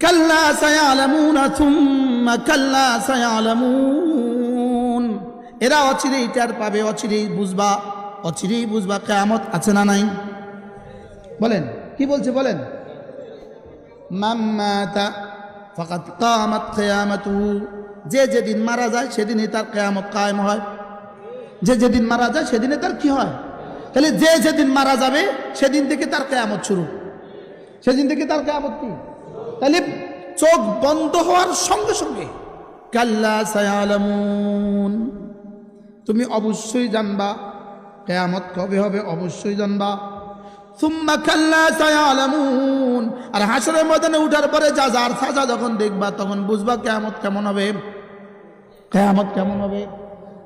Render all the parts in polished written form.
কাল্লা সায়ালামুনা সুম্মা কাল্লা সায়ালামুন। এরা অচিরেই টের পাবে, অচিরেই বুঝবা কিয়ামত আছে না নাই। বলেন কি বলছে বলেন, মান মাতা ফাকাদ কামাত কিয়ামাতুহু। যে যেদিন মারা যায় সেদিনই তার কিয়ামত কায়েম হয়। যে যেদিন মারা যায় সেদিনে তার কি হয়? তাহলে যে যেদিন মারা যাবে সেদিন থেকে তার কিয়ামত শুরু, সেদিন থেকে তার কিয়ামত কি? তাহলে চোখ বন্ধ হওয়ার সঙ্গে সঙ্গে কাল্লা সায়ালামুন, তুমি অবশ্যই জানবা কিয়ামত কবে হবে, অবশ্যই জানবা। সুম্মা কাল্লা সায়ালামুন, আর হাসরের ময়দানে উঠার পরে যার সাজা যখন দেখবা তখন বুঝবা কিয়ামত কেমন হবে, কিয়ামত কেমন হবে।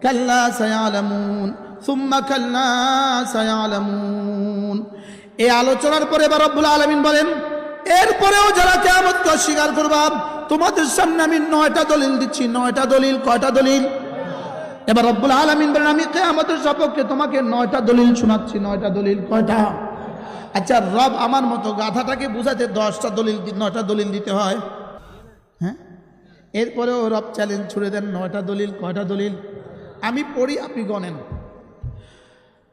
কাল্লা সায়ালামুন সুম্মা কাল্লা সায়ালামুন। এই আলোচনার পরে এবার রব্বুল আলামিন বলেন, এরপরেও যারা কিয়ামতকে অস্বীকার করবা তোমাদের সামনে আমি 9টা দলিল দিচ্ছি। 9টা দলিল। কয়টা দলিল? এবার রব্বুল আলামিন বলেন, আমি কিয়ামতের সপক্ষে তোমাকে 9টা দলিল শোনাচ্ছি। 9টা দলিল। কয়টা? আচ্ছা, রব আমার মতো গাধাটাকে বুঝাতে 10টা দলিল 9টা দলিল দিতে হয়? হ্যাঁ, এরপরেও রব চ্যালেঞ্জ ছুড়ে দেন 9টা দলিল। কয়টা দলিল? আমি পড়ি, আপনি গণেন।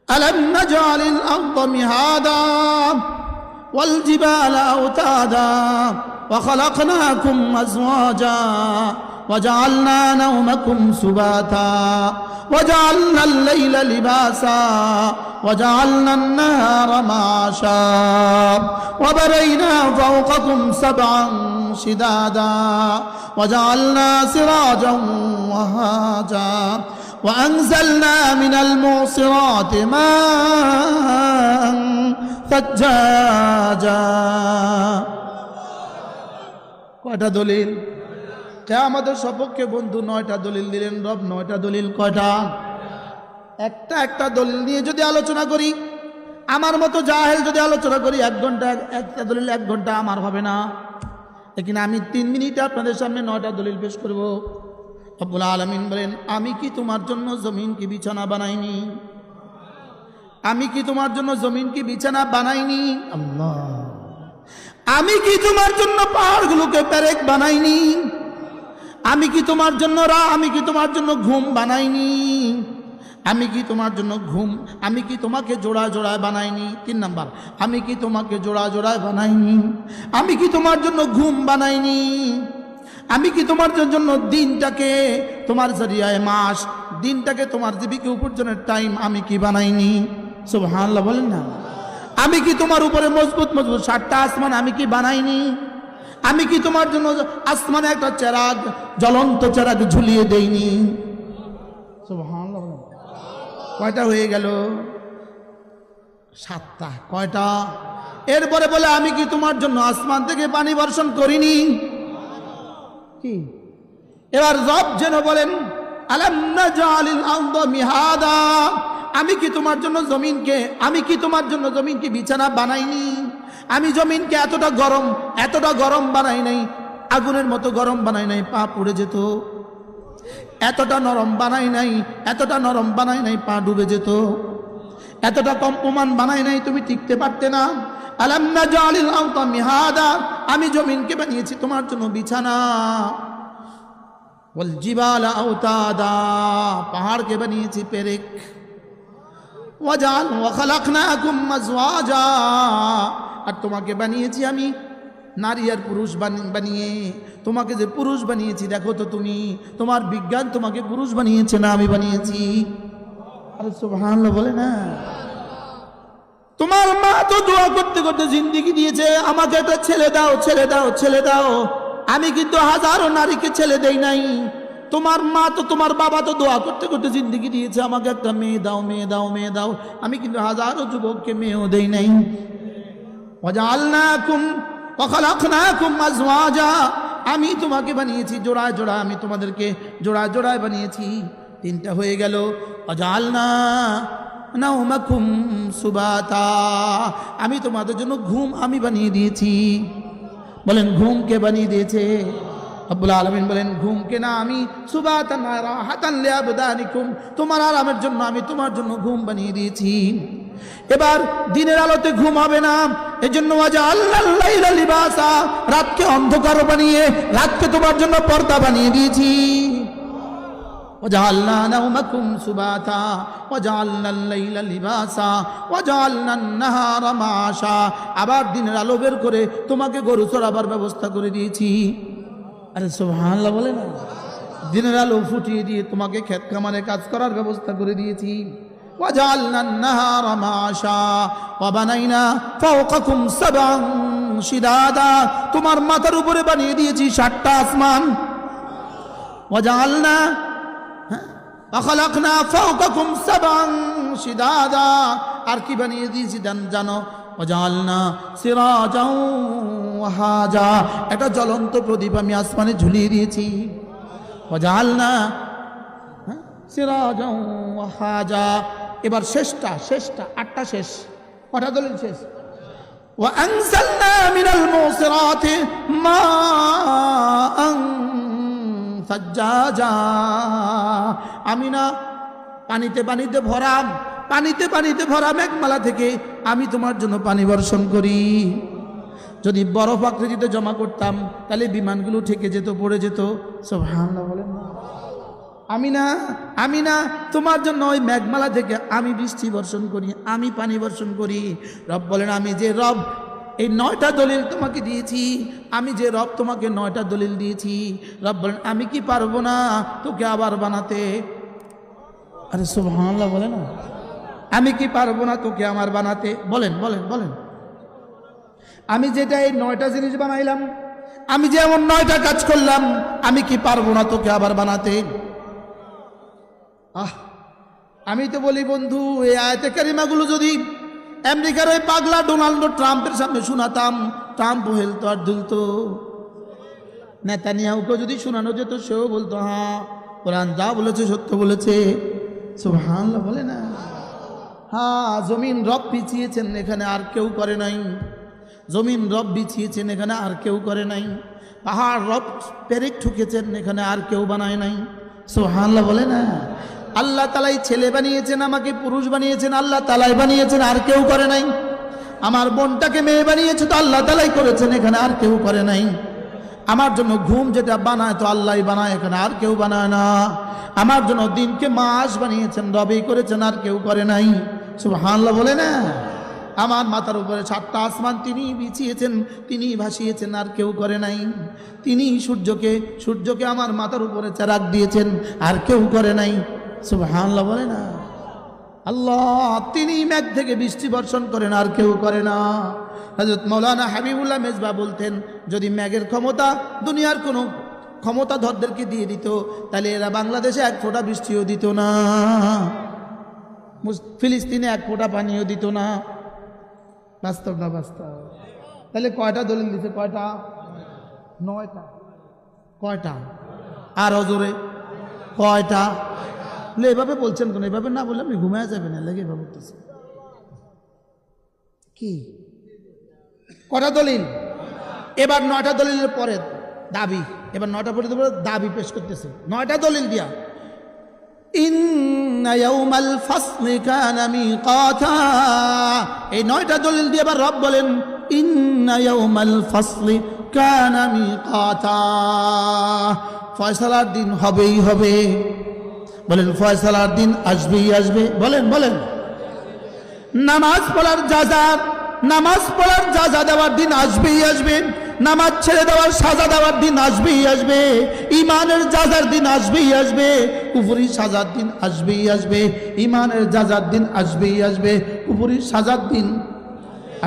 আলাম নাজআলিল আরদা মিহাদা ওয়াল জিবালা আওতাদা ওয়া খালাকনাকুম আজওয়াজা وجعلنا نومكم سباتا وجعلنا الليل لباسا وجعلنا النهار معاشا وبنينا فوقكم سبعا شدادا وجعلنا سراجا وهاجا وأنزلنا من المعصرات ماء ثجاجا। কয়টা দলিল? আমাদের সপক্ষে বন্ধু 9টা দলিল দিলেন রব। 9টা দলিল। কয়টা? একটা দলিল নিয়ে যদি আলোচনা করি, আমার মতো জাহেল যদি আলোচনা করি 1 ঘন্টা, একটা দলিল 1 ঘন্টা আমার হবে না। লেকিন আমি 3 মিনিটে আপনাদের সামনে 9টা দলিল পেশ করব। রব্বুল আলামিন বলেন, আমি কি তোমার জন্য জমিন কি বিছানা বানাইনি? আমি কি তোমার জন্য জমিন কি বিছানা বানাইনি? আল্লাহ। আমি কি তোমার জন্য পাহাড়গুলোকে পেরেক বানাইনি? আমি কি তোমার জন্য আমি কি তোমার জন্য ঘুম বানাইনি? আমি কি তোমার জন্য আমি কি তোমাকে জোড়া জোড়ায় বানাইনি? 3 নাম্বার, আমি কি তোমাকে জোড়া জোড়ায় বানাইনি? আমি কি তোমার জন্য ঘুম বানাইনি? আমি কি তোমার জন্য দিনটাকে তোমার জরিয়ায় মাস, দিনটাকে তোমার জীবিকা উপার্জনের টাইম আমি কি বানাইনি? সুবহানাল্লাহ বলেন না। আমি কি তোমার উপরে মজবুত 7টা আসমান আমি কি বানাইনি? আমি কি তোমার জন্য আসমানে একটা চেরাগ, জ্বলন্ত চেরাগ ঝুলিয়ে দেইনি? সুবহানাল্লাহ। কয়টা হয়ে গেল? 7টা। কয়টা? এরপরে বলে, আমি কি তোমার জন্য আসমান থেকে পানি বর্ষণ করিনি? কি? এবার রব যেন বলেন, আলাম নাজআলিল আরদা মিহাদা, আমি কি তোমার জন্য জমিনকে বিছানা বানাইনি? আমি জমিনকে এতটা গরম বানাই নাই, আগুনের মতো গরম বানাই নাই, পা পুড়ে যেত। এতটা নরম বানাই নাই, পা ডুবে যেত। এতটা কম্পমান বানাই নাই, তুমি টিকতে পারতে না। আলাম নাজআলিল আরদা মিহাদা, আমি জমিনকে বানিয়েছি তোমার জন্য বিছানা। ওয়াল জিবালা আওতাদা, পাহাড়কে বানিয়েছি পেরেক। ওয়া খালাকনাকুম আজওয়াজা, আর তোমাকে বানিয়েছি আমি নারী আর পুরুষ বানিয়ে। তোমাকে যে পুরুষ বানিয়েছি দেখো তো তুমি, তোমার বিজ্ঞান তোমাকে পুরুষ বানিয়েছে না আমি বানিয়েছি? আরে সুবহানাল্লাহ বলে না। তোমার মা তো দোয়া করতে করতে জিন্দেগি দিয়েছে, আমাকে একটা ছেলে দাও, ছেলে দাও, ছেলে দাও। আমি কিন্তু হাজারো নারীকে ছেলে দেই নাই। তোমার মা তো, তোমার বাবা তো দোয়া করতে করতে জিন্দেগি দিয়েছে, আমাকে একটা মেয়ে দাও, মেয়ে দাও, মেয়ে দাও। আমি কিন্তু হাজারো যুবককে মেয়েও দেই নাই। ওয়াজআলনাকুম ওয়া খালাকনাকুম আজওয়াজা, আমি তোমাকে বানিয়েছি জোড়ায় জোড়ায়, আমি তোমাদেরকে জোড়ায় জোড়ায় বানিয়েছি। 3টা হয়ে গেল। ওয়াজআলনা নাওমাকুম সুবাতা, আমি তোমাদের জন্য ঘুম আমি বানিয়ে দিয়েছি। বলেন ঘুমকে বানিয়ে দিয়েছে রব্বুল আলামিন। বলেন ঘুমকে না, আমি সুবাতান রাহাতান লিআবদানিকুম, তোমার আরামের জন্য আমি তোমার জন্য ঘুম বানিয়ে দিয়েছি। এবার দিনের আলোতে ঘুম হবে না, এজন্য ওয়াজআলনাল লাইলা লিবাসা, লিবাসা, রাতকে অন্ধকার বানিয়ে রাতকে তোমার জন্য পর্দা বানিয়ে দিয়েছি। وجعلنا نومكم سباتا وجعلنا الليل لباسا وجعلنا النهار معاشا, আবার দিনের আলো বের করে তোমাকে গরু চড়াবার ব্যবস্থা করে দিয়েছি। আরে সুবহানাল্লাহ বলে না, দিনের আলো ফুটিয়ে দিয়ে তোমাকে ক্ষেত খামারে কাজ করার ব্যবস্থা করে দিয়েছি। وجعلنا النهار معاشا وبنينا فوقكم سبعا شدادا, তোমার মাথার উপরে বানিয়ে দিয়েছি 7টা আসমান। وجعلنا وخلقنا فوقكم سبعا شدادا, আর কি বানিয়ে দিয়েছি জানো? وجعلنا سراجا وهاجا, একটা জ্বলন্ত প্রদীপ আমি আসমানে ঝুলিয়ে দিয়েছি। وجعلنا سراجا وهاجا, এবার শেষটা 8টা শেষ, কটা দলিল শেষ? وأنزلنا من المعصرات ماء সাজ্জাজা, আমি না পানিতে ভরা মেঘমালা থেকে আমি তোমার জন্য পানি বর্ষণ করি। যদি বরফ আকৃতিতে জমা করতাম তাহলে বিমানগুলো ঠেকে যেত, পড়ে যেত। সুবহানাল্লাহ বলেন না। আমি না তোমার জন্য ওই মেঘমালা থেকে আমি বৃষ্টি বর্ষণ করি, আমি পানি বর্ষণ করি। রব বলেন, আমি যে রব এই 9টা দলিল তোমাকে দিয়েছি, আমি যে রব তোমাকে 9টা দলিল দিয়েছি, রব বলেন আমি কি পারবো না তোকে আবার বানাতে? আরে সুবহানাল্লাহ বলে না, আমি কি পারবো না তোকে আমার বানাতে? বলেন বলেন বলেন, আমি যেটা এই 9টা জিনিস বানাইলাম, আমি যে এমন 9টা কাজ করলাম, আমি কি পারবো না তোকে আবার বানাতে? আমি তো বলি বন্ধু, এই আয়াতে কারিমাগুলো যদি আমেরিকার ওই পাগলা ডোনাল্ড ট্রাম্পের সামনে শোনাতাম, ট্রাম্প হেলতো আর দুলতো। নেতানিয়াহুকে যদি শোনানো যেত, সেও বলতো হ্যাঁ কোরআন যা বলেছে সত্য বলেছে। সুবহানাল্লাহ বলে না। হ্যাঁ, জমিন রব বিছিয়েছেন, এখানে আর কেউ করে নাই। জমিন রব বিছিয়েছেন, এখানে আর কেউ করে নাই। পাহাড় রব পেরেক ঠুকেছেন, এখানে আর কেউ বানায় নাই। সুবহানাল্লাহ বলে না। আল্লাহ তালাই ছেলে বানিয়েছেন, আমাকে পুরুষ বানিয়েছেন, আল্লাহ তালাই বানিয়েছেন, আর কেউ করে নাই। আমার বোনটাকে মেয়ে বানিয়েছে তো আল্লাহ তালাই করেছেন, এখানে আর কেউ করে নাই। আমার জন্য ঘুম যেটা বানায় তো আল্লাহই বানায়, এখানে আর কেউ বানায় না। আমার জন্য দিনকে মাস বানিয়েছেন, রবেই করেছেন, আর কেউ করে নাই। সুবহানাল্লাহ বলে না। আমার মাথার উপরে 7টা আসমান তিনি বিছিয়েছেন, তিনি ভাসিয়েছেন, আর কেউ করে নাই। তিনি সূর্যকে আমার মাথার উপরে চারাক দিয়েছেন, আর কেউ করে নাই। সুবহানাল্লাহ বলে না। আল্লাহ তিনি মেঘ থেকে বৃষ্টি বর্ষণ করেন, আর কেউ করে না। হযরত মাওলানা হাবিবুল্লাহ মেজবা বলতেন, যদি মেঘের ক্ষমতা দুনিয়ার কোনো ক্ষমতাধরদেরকে দিয়ে দিত, তাহলে এরা বাংলাদেশে 1 ফোঁটা বৃষ্টিও দিত না, ফিলিস্তিনে 1 ফোঁটা পানিও দিত না। বাস্তব না বাস্তব? তাহলে কয়টা দলিল দিতে? কয়টা? 9টা। কয়টা? আর হজরে কয়টা? এভাবে বলছেন কেন? এভাবে না বললে আপনি ঘুমায় যাবেন, লাগে এভাবে বলতেছে কি? কটা দলিল? এবার 9টা দলিলের পরে দাবি, এবার 9টা পরে দাবি পেশ করতেছে 9টা দলিল দিয়া। ইন্না ইয়াউমাল ফাসলি কানা মিকাতা, এই 9টা দলিল দিয়ে এবার রব বলেন ইন্না ইয়াউমাল ফাসলি কানা মিকাতা, ফয়সালার দিন হবেই হবে। বলেন ফয়সালার দিন আসবেই আসবে। বলেন বলেন। নামাজ পড়ার জাযা দেওয়ার দিন আসবেই আসবে। নামাজ ছেড়ে দেওয়ার সাজা দেওয়ার দিন আসবেই আসবে। ইমানের জাযার দিন আসবেই আসবে। কুফরি সাজার দিন আসবেই আসবে। ইমানের জাযার দিন আসবেই আসবে। কুফরি সাজার দিন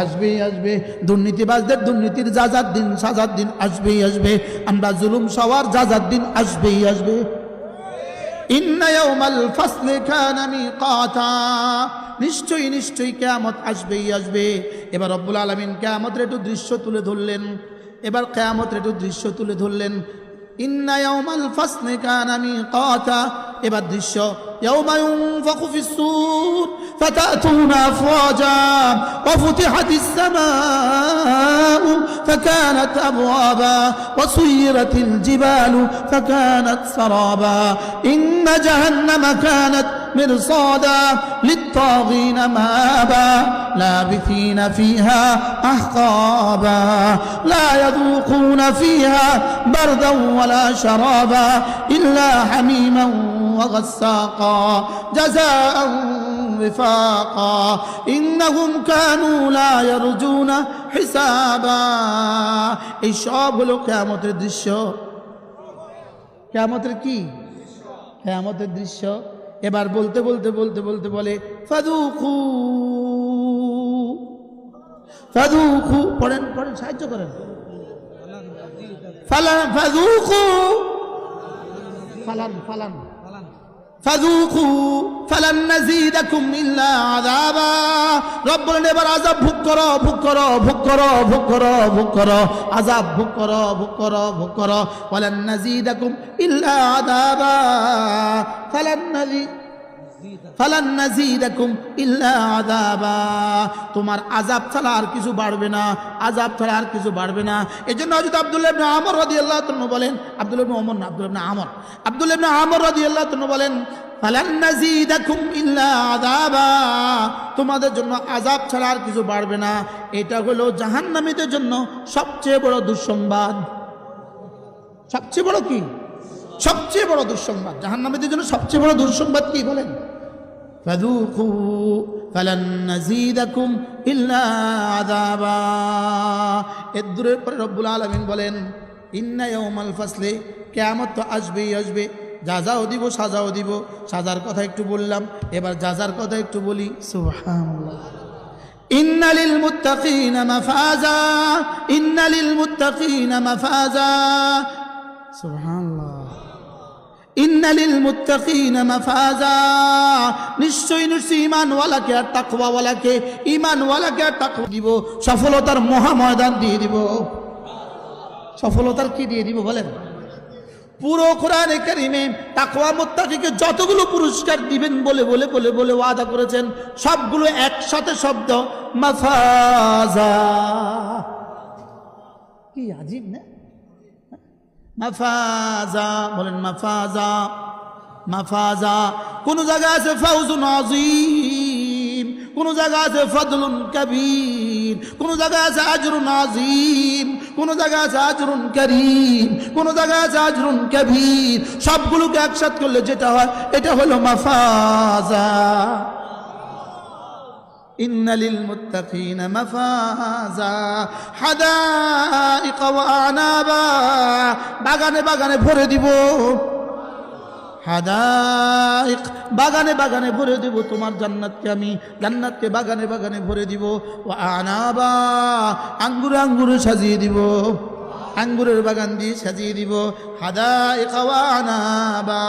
আসবেই আসবে। দুর্নীতিবাজদের দুর্নীতির জাযার দিন সাজার দিন আসবেই আসবে। আমরা জুলুম সওয়ার জাযার দিন আসবেই আসবে। ইন্না ইয়াউমাল ফাসলি কানা মিকাতা, নিশ্চয়ই নিশ্চয়ই কিয়ামত আসবেই আসবে। এবার রব্বুল আলামিন কিয়ামতের একটু দৃশ্য তুলে ধরলেন। ইন্না ইয়াউমাল ফাসলি কানা মিকাতা, এবার দৃশ্য ইয়াউমা ইউনফাখু ফিস-সূর ফাতাতুনা আফওয়াজা ওয়া ফুতিহাতিস সামাউ ফাকানাত আবওয়াবা ওয়া সুয়িরাতিল জিবালু ফাকানাত সারাবা ইন্না জাহান্নামা কানাত مرصادا للطاغين مآبا لابثين فيها أحقابا لا يذوقون فيها بردا ولا شرابا إلا حميما وغساقا جزاء وفاقا إنهم كانوا لا يرجون حسابا এই সব হলো কিয়ামতের দৃশ্য কিয়ামতের কি কিয়ামতের দৃশ্য এবার বলতে বলতে বলতে বলতে বলে ফাযুকু ফাযুকু পড়েন পড়েন সাহায্য করেন ফালান ফাযুকু ফালান ফালান ফাযুকু ফালান নাযীদাকুম ইল্লা আযাবা রব বলেন এবার আযাব ভোগ করো ভোগ করো ভোগ করো ভোগ করো ভোগ করো আযাব ভোগ করো ভোগ করো ভোগ করো ফালান নাযীদাকুম ইল্লা আযাবা ফালান নাযীদাকুম ইল্লা আযাবা তোমার আযাব ছাড়া আর কিছু বাড়বে না আযাব ছাড়া আর কিছু বাড়বে না এজন্য হযরত আব্দুল্লাহ ইবনে আমর রাদিয়াল্লাহু তাআলা বলেন আব্দুল্লাহ ইবনে ওমর না আব্দুল্লাহ ইবনে আমর রাদিয়াল্লাহু তাআলা বলেন ফালান নাযীদাকুম ইল্লা আযাবা তোমাদের জন্য আযাব ছাড়া আর কিছু বাড়বে না এটা হলো জাহান্নামীদের জন্য সবচেয়ে বড় দুঃসংবাদ সবচেয়ে বড় কি সবচেয়ে বড় দুঃসংবাদ জাহান্নামীদের জন্য সবচেয়ে বড় দুঃসংবাদ কি বলেন ফাযুকু ফালান নাযীদাকুম ইল্লা আযাবা এর দূরের পরে রব্বুল আলামিন বলেন ইন্না ইয়াউমাল ফাসলি কিয়ামত তো আসবেই আসবে যাজাও দিব সাজাও দিব সাজার কথা একটু বললাম এবার যাজার কথা একটু বলি সুবহানাল্লাহ ইন্না লিল মুত্তাকিনা মাফাজা ইন্না লিল মুত্তাকিনা মাফাজা সুবহানাল্লাহ ইন্না লিল মুত্তাকিনা মাফাজা নিশ্চয়ই নিশ্চয়ই ঈমানওয়ালাকে আর তাকওয়াওয়ালাকে ঈমানওয়ালাকে আর তাকওয়া দিব সফলতার মহা ময়দান দিয়ে দিব সফলতার কি দিয়ে দিব বলেন পুরো কোরআনে কারীমে তাকওয়া মুত্তাকিকে যতগুলো পুরস্কার দিবেন বলে বলে বলে বলে ওয়াদা করেছেন সবগুলো একসাথে শব্দ মাফাজা কি আজীব না মাফাজা বলেন মাফাজা মাফাজা কোন জায়গায় আছে ফাউজুন আযীম কোন জায়গায় আছে ফাদলুন কবীর কোন জায়গায় আছে আজরুন আযীম কোন জায়গায় আছে আজরুন করিম কোন জায়গায় আছে আজরুন কবীর সবগুলোকে একসাথে করলে যেটা হয় এটা হলো মাফাজা ইন্না লিল মুত্তাকিনা মাফাজা হাদাইকা ওয়া আনাবা বাগানে বাগানে ভরে দিব হাদাইক বাগানে বাগানে ভরে দিব তোমার জান্নাতকে আমি জান্নাতকে বাগানে বাগানে ভরে দিব ওয়া আনাবা আঙ্গুরে আঙ্গুরে সাজিয়ে দিব আঙ্গুরের বাগান দিয়ে সাজিয়ে দিব হাদাইকা ওয়া আনাবা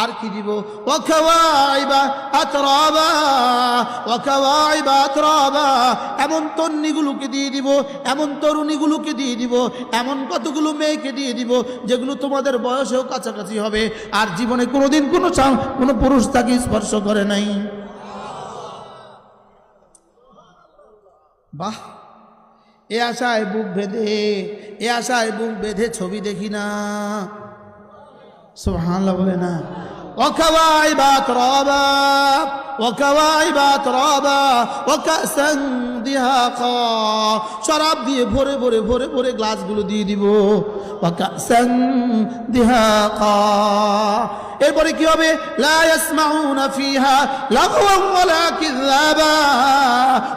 আর কি দিব ওয়া কাওয়াইবা আতরাবা ওয়া কাওয়াইবা আতরাবা এমন তন্নিগুলোকে দিয়ে দিব এমন তরুণীগুলোকে দিয়ে দিব এমন কতগুলো মেয়েকে দিয়ে দিব যেগুলো তোমাদের বয়সেও কাছাকাছি হবে আর জীবনে কোনোদিন কোনো পুরুষ তাকে স্পর্শ করে নাই বাহ এ আশায় বুক বেঁধে ছবি দেখি না সুবহানাল্লাহ বলে না ওয়াকাওয়াইবা আতরাবা ওয়াকাওয়াইবা আতরাবা ওয়াকাসান দিহাকা শরাব দিয়ে ভরে ভরে ভরে ভরে গ্লাসগুলো দিয়ে দিব ওয়াকাসান দিহাকা এরপরে কি হবে লা ইয়াসমাউনা ফিহা লাগওয়ান ওয়ালা কিযাবা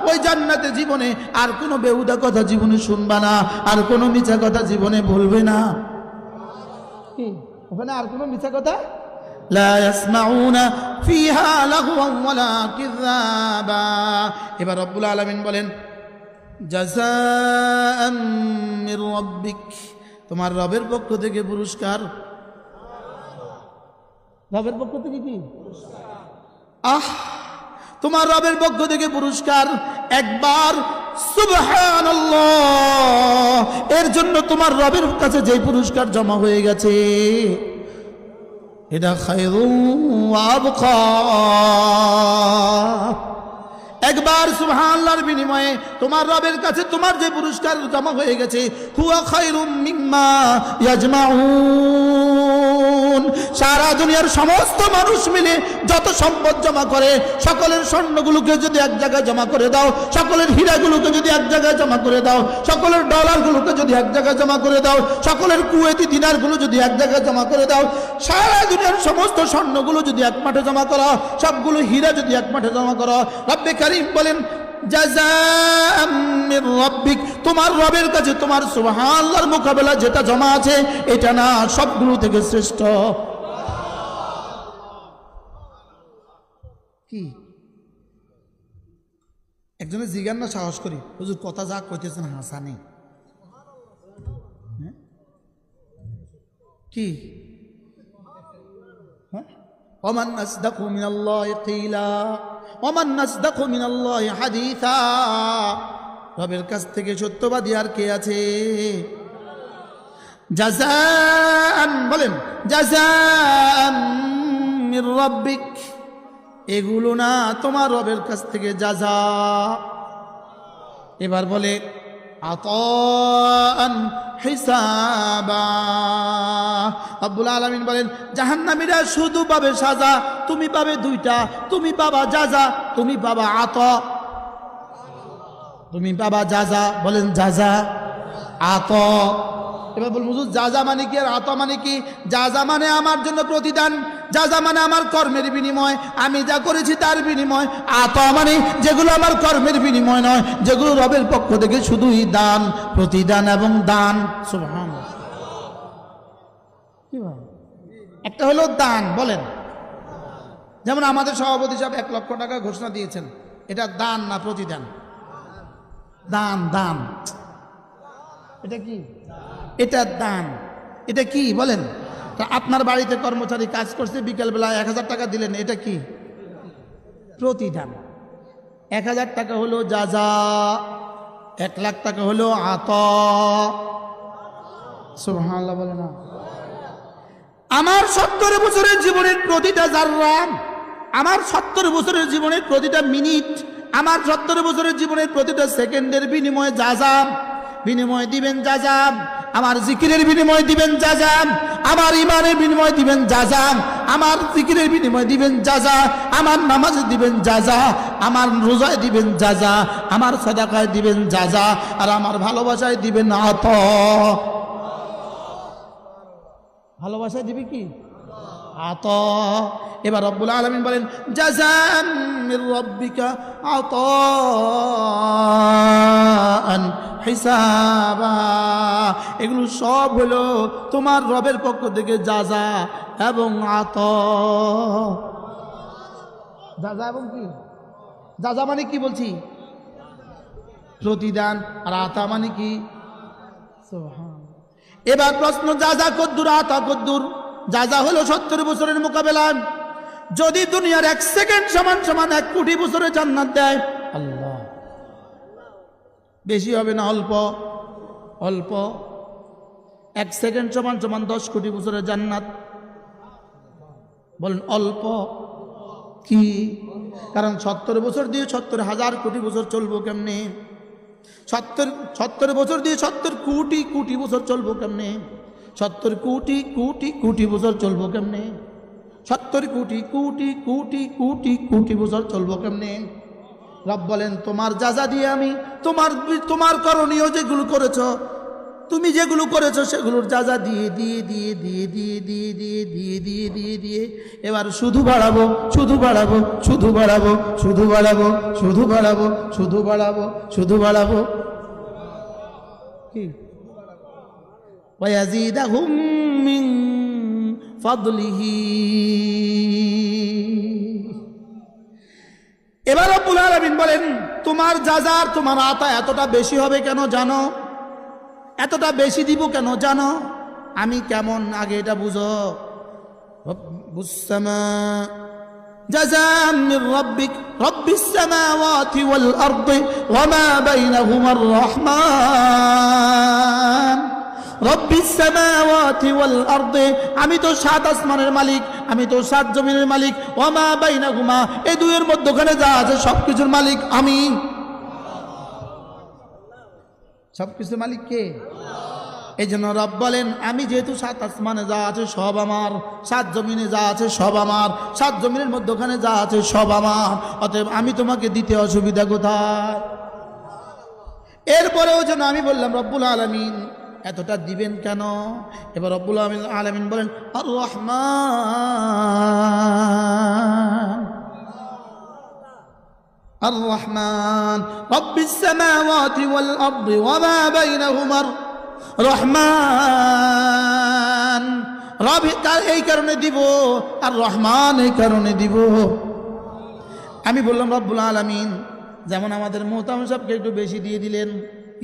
ওই জান্নাতে জীবনে আর কোনো বেহুদা কথা জীবনে শুনবা না আর কোনো মিথ্যা কথা জীবনে বলবে না কি ওখানে আর কোনো মিথ্যা কথা লা ইয়াসমাউনা ফিহা লাগওয়ান ওয়ালা কিযাবা এবার রব্বুল আলামিন বলেন জাযাআন মির রাব্বিক তোমার রবের পক্ষ থেকে পুরস্কার রবের পক্ষ থেকে কি তোমার রবের পক্ষ থেকে পুরস্কার একবার সুবহানাল্লাহ এর জন্য তোমার রবের কাছে যে পুরস্কার জমা হয়ে গেছে এটা খায়রুন ওয়া আবকা একবার সুবহানাল্লাহর বিনিময়ে তোমার রবের কাছে তোমার যে পুরস্কার জমা হয়ে গেছে হুয়া খায়রুম মিম্মা ইয়াজমাউন ইয়াজমাউন, সারা দুনিয়ার সমস্ত মানুষ মিলে যত সম্পদ জমা করে, সকলের স্বর্ণগুলোকে যদি এক জায়গায় জমা করে দাও, সকলের হীরাগুলোকে যদি এক জায়গায় জমা করে দাও, সকলের ডলারগুলোকে যদি এক জায়গায় জমা করে দাও, সকলের কুয়েতি দিনারগুলো যদি এক জায়গায় জমা করে দাও, সারা দুনিয়ার সমস্ত স্বর্ণগুলো যদি এক মাঠে জমা করো, সবগুলো হীরা যদি এক মাঠে জমা করো, রব্বে কারীম বলেন জাযাআম মির রাব্বিক, তোমার রবের কাছে তোমার সুবহানাল্লাহর মোকাবেলা যেটা জমা আছে এটা না সবগুলো থেকে শ্রেষ্ঠ। কি একজনের জিজ্ঞাসা না সাহস করি, হুজুর কথা যা কইতেছেন হাসা নেই কি? ওমান আসদাকু মিনাল্লাহি কিলা ওমান আসদাকু মিনাল্লাহি হাদিসা, রবের কাছ থেকে সত্যবাদী আর কে আছে? জাযাআন বলেন জাযাআন মির রাব্বিক, এগুলো না তোমার রবের কাছ থেকে জাযা। এবার বলে আতাআন হিসাবা, রব্বুল আলামিন বলেন জাহান্নামীরা শুধু পাবে সাজা, তুমি পাবে দুইটা, তুমি পাবা জাযা, তুমি পাবা আতা, তুমি পাবা জাযা। বলেন জাযা আতা। এবার বলুন হুজুর জাযা মানে কি আর আতা মানে কি? জাযা মানে আমার জন্য প্রতিদান, জাযা মানে আমার কর্মের বিনিময়, আমি যা করেছি তার বিনিময়। আতা মানে যেগুলো আমার কর্মের বিনিময় নয়, যেগুলো রবের পক্ষ থেকে শুধুই দান, প্রতিদান এবং দান। সুবহানাল্লাহ। কি ভাই? একটা হলো দান, বলেন যেমন আমাদের সভাপতি সাহেব 1 লক্ষ টাকা ঘোষণা দিয়েছেন, এটা দান না প্রতিদান? দান, দান। এটা কি? এটা দান। এটা কি বলেন? তা আপনার বাড়িতে কর্মচারী কাজ করছে, বিকেলবেলা 1000 টাকা দিলেন, এটা কি? প্রতিদান। 1000 টাকা হলো জাযা, 1 লাখ টাকা হলো আতা। সুবহানাল্লাহ বলে না? আমার 70 বছরের জীবনের প্রতিটা জাররা, আমার 70 বছরের জীবনের প্রতিটা মিনিট, আমার 70 বছরের জীবনের প্রতিটা সেকেন্ডের বিনিময়ে জাযা, বিনিময় দিবেন জাযা। আমার জিকিরের বিনিময় দিবেন জাযা, আমার ইমানের বিনিময় দিবেন জাযা, আমার জিকিরের বিনিময় দিবেন জাযা, আমার নামাজে দিবেন জাযা, আমার রোজায় দিবেন জাযা, আমার সাদাকায় দিবেন জাযা, আর আমার ভালোবাসায় দিবেন আতা। ভালোবাসায় দিবি কি? আতা। এবার রব্বুল আলামিন বলেন জাযাআম মির রাব্বিকা আতাআন হিসাবা, এগুলো সব হলো তোমার রবের পক্ষ থেকে জাযা এবং আতা। জাযা এবং কি? জাযা মানে কি বলছি? প্রতিদান। আর আতা মানে কি? সুবহান। এবার প্রশ্ন, জাযা কদ্দুর আতা কদ্দুর? জাযা হলো 70 বছরের মোকাবেলা। যদি দুনিয়ার 1 সেকেন্ড সমান সমান 1 কোটি বছরের জান্নাত দেয় আল্লাহ, বেশি হবে না অল্প? অল্প। 1 সেকেন্ড সমান সমান 10 কোটি বছরের জান্নাত। বলেন অল্প কি? কারণ 70 বছর দিয়ে 70,000 কোটি বছর চলবো কেমনে? 70 বছর দিয়ে 70 কোটি কোটি বছর চলবো কেমনে? 70 কোটি কোটি কোটি বছর চলবো কেমনে? 70 কোটি কোটি কোটি কোটি কোটি বছর চলবো কেমনে? রব বলেন তোমার জাযা দিয়ে আমি তোমার করণীয় যেগুলো করেছো, তুমি যেগুলো করেছো সেগুলোর জাযা দিয়ে দিয়ে দিয়ে দিয়ে দিয়ে দিয়ে দিয়ে দিয়ে দিয়ে দিয়ে দিয়ে এবার শুধু বাড়াবো, শুধু বাড়াবো, শুধু বাড়াবো, শুধু বাড়াবো, শুধু বাড়াবো, শুধু বাড়াবো, শুধু বাড়াবো। কি? ওয়ায়াজিদাহুম মিন ফাদলিহি। এবার রব্বুল আলামিন বলেন তোমার জাযা আর তোমার আতা এতটা বেশি হবে কেন জানো? এতটা বেশি দিব কেন জানো? আমি কেমন আগে এটা বুঝো। রব্বুস সামা জাযাআম মির রাব্বিক রব্বিস সামাওয়াতি ওয়াল আরদি ওয়া মা বাইনাহুমার রহমান। রব্বিস সামাওয়াতি ওয়াল আরদি, আমি তো 7 আসমানের মালিক, আমি তো 7 জমিনের মালিক। ওয়া মা বাইনাহুমা, এই দুইয়ের মধ্যখানে যা আছে সবকিছুর মালিক আমি। সবকিছুর মালিক কে? এই জন্য রব বলেন, আমি যেহেতু 7 আসমানে যা আছে সব আমার, 7 জমিনে যা আছে সব আমার, 7 জমিনের মধ্যখানে যা আছে সব আমার, অতএব আমি তোমাকে দিতে অসুবিধা কোথায়? এরপরেও যেন আমি বললাম রব্বুল আলামিন এতটা দিবেন কেন? এবার রব্বুল আলামিন বলেন আর রহমান আর রহমান রব্বিস সামাওয়াতি ওয়াল আরদি ওয়া মা বাইনাহুমার রহমান। রব এই কারণে দিব, আর রহমান এই কারণে দিব। আমি বললাম রব্বুল আলামিন যেমন আমাদের মোহতামিম সাহেবকে একটু বেশি দিয়ে দিলেন,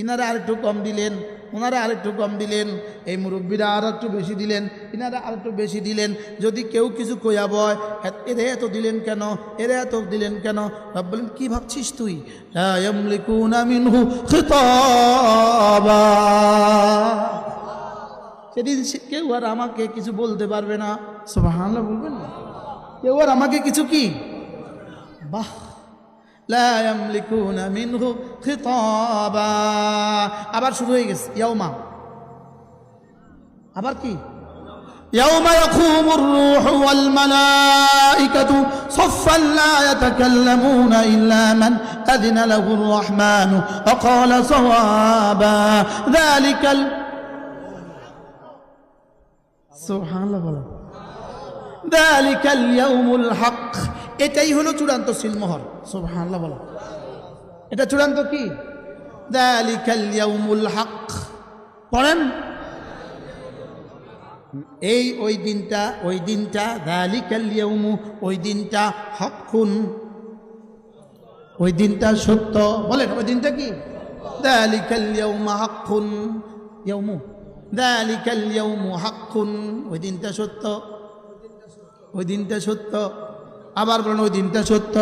ইনারা আরেকটু কম দিলেন, ওনারা আরেকটু কম দিলেন, এই মুরব্বীরা আর একটু বেশি দিলেন, ইনারা আরেকটু বেশি দিলেন। যদি কেউ কিছু কইয়া বয় এরে এত দিলেন কেন, এরে এত দিলেন কেন? রব বলেন কি ভাবছিস তুই? লা ইয়ামলিকুনা মিনহু খিতাবা। সেদিন কেউ আর আমাকে কিছু বলতে পারবে না। সুবহানাল্লাহ বলবেন না? কেউ আর আমাকে কিছু কি বাহ লা ইয়ামলিকুনা মিনহু খিতাবা। আবার শুরু হয়ে গেছে ইয়াউমা। আবার কি? ইয়াউমা ইয়াকুমুর রূহু ওয়াল মালাইকাতু সাফফান লা ইয়াতাকাল্লামুনা ইল্লা মান আযিনা লাহুর রাহমানু ওয়া ক্বালা সাওয়াবা যালিকাল সুবহানাল্লাহ বলা যালিকাল ইয়াউমুল হক। এটাই হলো চূড়ান্ত সিলমোহর। সুবহানাল্লাহ বলা, এটা চূড়ান্ত কি? যালিকাল ইয়াউমুল হক। পড়েন এই ওই দিনটা যালিকাল ইয়াউমু, ওই দিনটা হকুন, ওই দিনটা সত্য। বলেন ওই দিনটা কি? যালিকাল ইয়াউমু হকুন, ইয়াউমু যালিকাল ইয়াউমু হকুন, ওই দিনটা সত্য, ওই দিনটা সত্য। আবার বলেন ওই দিনটা সত্য।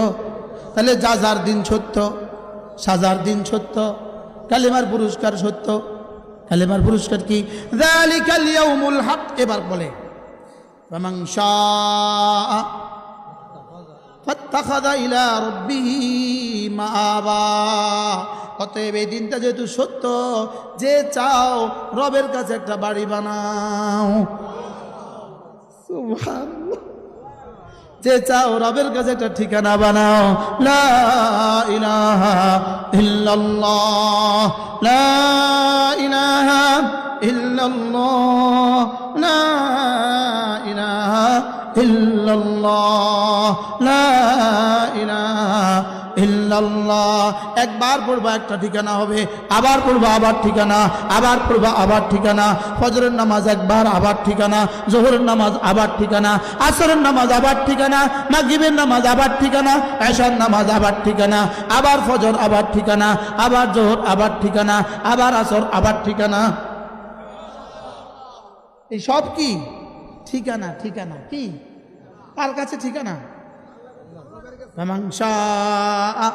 তাহলে যার দিন সত্য, সাজার দিন সত্য, কালেমার পুরস্কার সত্য। কালেমার পুরস্কার কি? যালিকাল ইয়াউমুল হক। এবার বলে ফামান শাআ ফাত্তাখাযা ইলা রাব্বিহি মাআবা। অতএব এই দিনটা যেহেতু সত্য, যে চাও রবের কাছে একটা বাড়ি বানাও। সুবহানাল্লাহ। যে চাও রবের কাছে একটা ঠিকানা বানাও। লা ইলাহা ইল্লাল্লাহ, লা ইলাহা ইল্লাল্লাহ, লা ইলাহা ইল্লাল্লাহ, লা ইলাহা ইল্লাল্লাহ। একবার পড়বা একটা ঠিকানা হবে, আবার পড়বা আবার ঠিকানা, আবার পড়বা আবার ঠিকানা। ফজরের নামাজ একবার আবার ঠিকানা, জোহরের নামাজ আবার ঠিকানা, আসরের নামাজ আবার ঠিকানা, মাগরিবের নামাজ আবার ঠিকানা, এশার নামাজ আবার ঠিকানা, আবার ফজর আবার ঠিকানা, আবার জোহর আবার ঠিকানা, আবার আসর আবার ঠিকানা। এই সব কি ঠিকানা? ঠিকানা কি? কার কাছে ঠিকানা? ফামান শাআ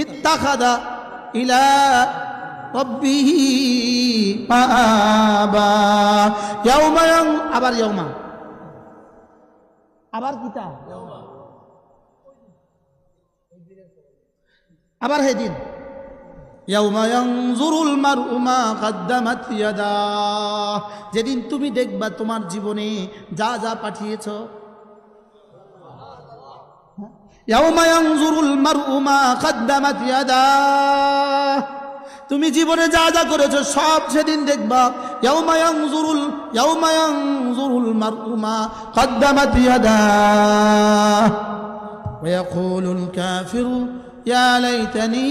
ইত্তাখাযা ইলা রাব্বিহি মাআবা। ইয়াউমা আবার ইয়াউমা, আবার কিতা, আবার হেদিন ইয়াউমা ইয়ানজুরুল মারউ মা কদ্দামাত ইয়াদাহ। যেদিন তুমি দেখবা তোমার জীবনে যা যা পাঠিয়েছো। ইয়াউমা ইয়ানজুরুল মারউ মা কদ্দামাত ইয়াদাহ। তুমি জীবনে যা যা করেছো সব সেদিন দেখবা। ইয়াউমা ইয়ানজুরুল মারউ মা কদ্দামাত ইয়াদাহ ওয়া ইয়াকুলুল কাফিরু ইয়া লাইতানি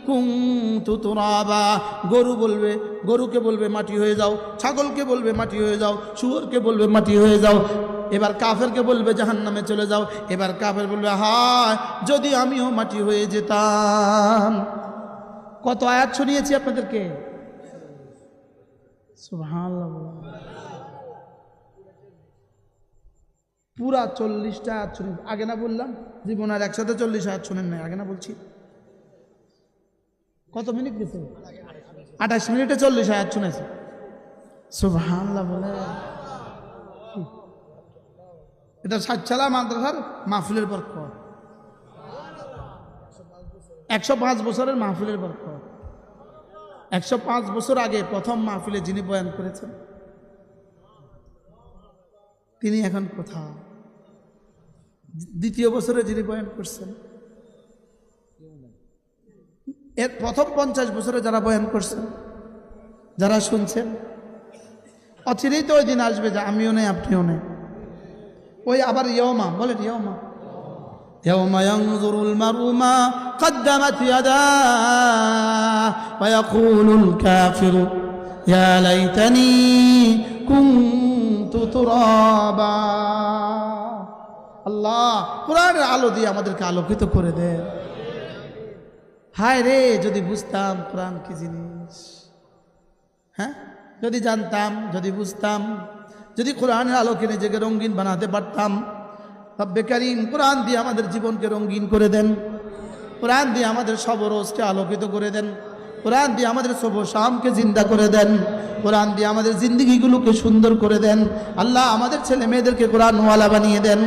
কুনতু তুরাবা। গরু বলবে, গরুকে বলবে মাটি হয়ে যাও, ছাগলকে বলবে মাটি হয়ে যাও, শুয়োরকে বলবে মাটি হয়ে যাও। এবার কাফেরকে বলবে জাহান্নামে চলে যাও। এবার কাফের বলবে হায় যদি আমিও মাটি হয়ে যেতাম। কত আয়াত শুনিয়েছি আপনাদেরকে। সুবহানাল্লাহ। পুরা 40টা আয়াত শুনি। আগে না বললাম জীবন আর একসাথে 40 আয়াত শুনেন নাই? আগে না বলছি। কত মিনিট গেছে? 28 মিনিটে 40 আয়াত শুনেছে। সুবহানাল্লাহ বলে। এটা সাতছালা মাদ্রাসার মাহফিলের বরকত, 105 বছরের মাহফিলের বরকত। 105 বছর আগে প্রথম মাহফিলে যিনি বয়ান করেছেন তিনি এখন কোথায়? দ্বিতীয় বছরে যিনি বয়ান করছেন, এর প্রথম 50 বছরে যারা বয়ান করছেন, যারা শুনছেন, অচিরেই তো ওই দিন আসবে যে আমিও নেই আপনিও নেই। ওই আবার ইয়মা বলেন, ইয়মা يوم ينظر المرء ما قدمت يداه ويقول الكافر يا ليتني كنت ترابا। আল্লাহ কোরআনের আলো দিয়ে আমাদেরকে আলোকিত করে দেন। হায় রে, যদি বুঝতাম কোরআন কি জিনিস, হ্যাঁ, যদি জানতাম, যদি বুঝতাম, যদি কোরআনের আলোকে নিজেকে রঙিন বানাতে পারতাম। রব্বে কারীম কোরআন দিয়ে আমাদের জীবনকে রঙিন করে দেন, কোরআন দিয়ে আমাদের সবরোজকে আলোকিত করে দেন, কোরআন দিয়ে আমাদের শুভ শামকে জিন্দা করে দেন, কোরআন দিয়ে আমাদের জিন্দেগিগুলোকে সুন্দর করে দেন। আল্লাহ আমাদের ছেলে মেয়েদেরকে কোরআনওয়ালা বানিয়ে দেন।